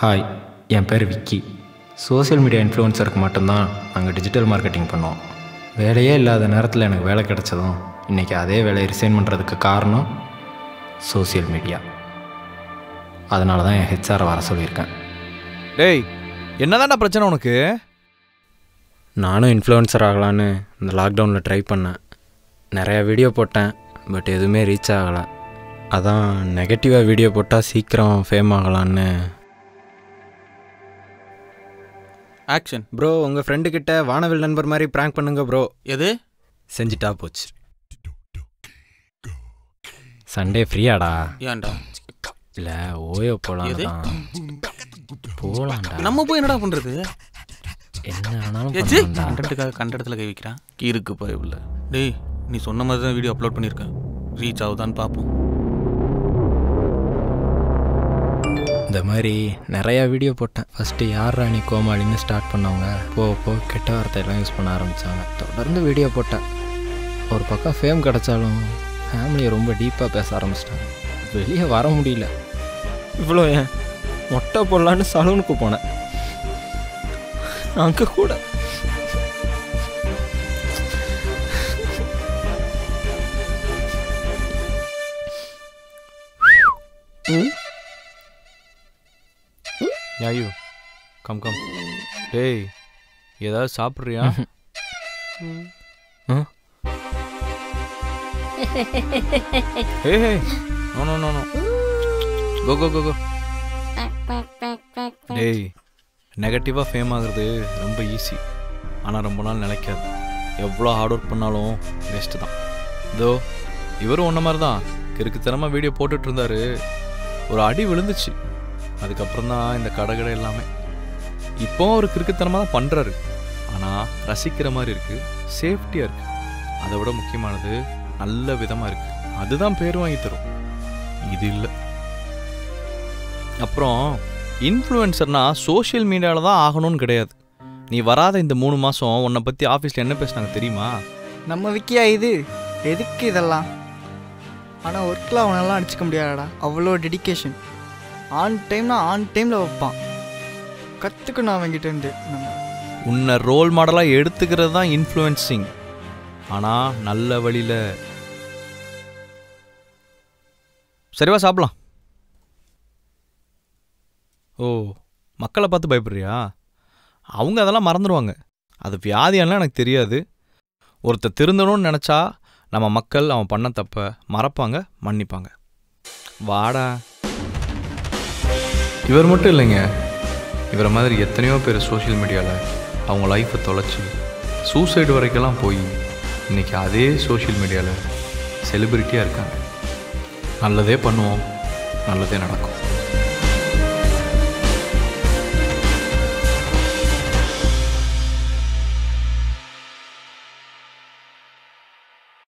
Hi, என் பேர் Vicky. Social media இன்ஃப்ளூயன்சருக்கு மட்டும்தான் நாங்கள் டிஜிட்டல் மார்க்கெட்டிங் பண்ணோம். வேலையே இல்லாத நேரத்தில் எனக்கு வேலை கிடச்சதும் இன்றைக்கி அதே வேலையை ரிசைன் பண்ணுறதுக்கு காரணம் சோஷியல் மீடியா. அதனால தான் என் ஹெச்ஆரை வர சொல்லியிருக்கேன். டேய், என்னதான்டா பிரச்சனை உனக்கு? நானும் இன்ஃப்ளூயன்சர் ஆகலான்னு இந்த லாக்டவுனில் ட்ரை பண்ணேன். நிறையா வீடியோ போட்டேன், பட் எதுவுமே ரீச் ஆகலை. அதான் நெகட்டிவாக வீடியோ போட்டால் சீக்கிரம் ஃபேம் ஆகலான்னு. ஆக்ஷன். ப்ரோ, உங்கள் ஃப்ரெண்டுக்கிட்ட வானவில் நண்பர் மாதிரி ப்ராங்க் பண்ணுங்க ப்ரோ. எது? செஞ்சுட்டா போச்சு. சண்டே ஃப்ரீயாடா? ஏன்டா? இல்லை, ஓயோ போகலாம். போகலாம்டா. நம்ம போய் என்னடா பண்ணுறது? என்ன ஆனாலும் கண்டென்ட்டுக்காக கண்ட இடத்துல கை வைக்கிறான். கீருக்கு போயில்ல. டேய், நீ சொன்ன மாதிரி தான் வீடியோ அப்லோட் பண்ணியிருக்கேன். ரீச் ஆகுதான்னு பார்ப்போம். இந்த மாதிரி நிறையா வீடியோ போட்டேன். ஃபஸ்ட்டு யாரா நீ கோமாளின்னு ஸ்டார்ட் பண்ணவங்க போக கெட்ட வார்த்தையெல்லாம் யூஸ் பண்ண ஆரம்பித்தாங்க. தொடர்ந்து வீடியோ போட்டேன். ஒரு பக்கம் ஃபேம் கிடச்சாலும் ஃபேமிலியை ரொம்ப டீப்பாக பேச ஆரம்பிச்சிட்டாங்க. வெளியே வர முடியல. இவ்வளோ ஏன் மொட்டை போடலான்னு சலூனுக்கு போனேன். அங்கே கூட யாயு கம் கம். டேய், ஏதாவது சாப்பிட்றியா? ஏய், நோ நோ நோ நோ, கோ கோ கோ கோ. டேய், நெகட்டிவாக ஃபேம் ஆகுறது ரொம்ப ஈஸி, ஆனால் ரொம்ப நாள் நிலைக்காது. எவ்வளோ ஹார்ட் ஒர்க் பண்ணாலும் வேஸ்ட்டு தான். இதோ இவரும் ஒன்றை மாதிரி தான் கிறுக்குத்தனமாக வீடியோ போட்டுட்டு இருந்தாரு. ஒரு அடி விழுந்துச்சு. அதுக்கப்புறம் தான் இந்த கடை எல்லாமே. இப்போ ஒரு கிறுக்குத்தனமாக தான் பண்ணுறாரு, ஆனால் ரசிக்கிற மாதிரி இருக்குது, சேஃப்டியாக இருக்குது. அதை விட முக்கியமானது நல்ல விதமாக இருக்குது. அதுதான் பேர் வாங்கி தரும். இது இல்லை. அப்புறம் இன்ஃப்ளூயன்சர்னா சோஷியல் மீடியாவில் தான் ஆகணும்னு கிடையாது. நீ வராத இந்த 3 மாதம் உன்னை பற்றி ஆஃபீஸில் என்ன பேசினாங்க தெரியுமா? நம்ம விக்கியா இது எதுக்கு இதெல்லாம்? ஆனால் ஒர்க்கில் அவனெல்லாம் அடிச்சிக்க முடியாதடா. அவ்வளோ டெடிக்கேஷன். ஆன் டைமில் வைப்பான். கற்றுக்கணும் அவங்கிட்ட இருந்து. உன்னை ரோல் மாடலாக எடுத்துக்கிறது தான் இன்ஃப்ளூயன்சிங், ஆனால் நல்ல வழியில். சரிவா சாப்பிடலாம். ஓ, மக்களை பார்த்து பயப்படுறியா? அவங்க அதெல்லாம் மறந்துடுவாங்க. அது வியாதியானலாம் எனக்கு தெரியாது. ஒருத்தர் திருந்தணும்னு நினச்சா நம்ம மக்கள் அவன் பண்ண தப்ப மறப்பாங்க, மன்னிப்பாங்க. வாடா. இவர் மட்டும் இல்லைங்க, இவரை மாதிரி எத்தனையோ பேர் சோஷியல் மீடியாவில் அவங்க லைஃப்பை தொலைச்சி சூசைடு வரைக்கெல்லாம் போய் இன்றைக்கி அதே சோஷியல் மீடியாவில் செலிப்ரிட்டியாக இருக்காங்க. நல்லதே பண்ணுவோம், நல்லதே நடக்கும்.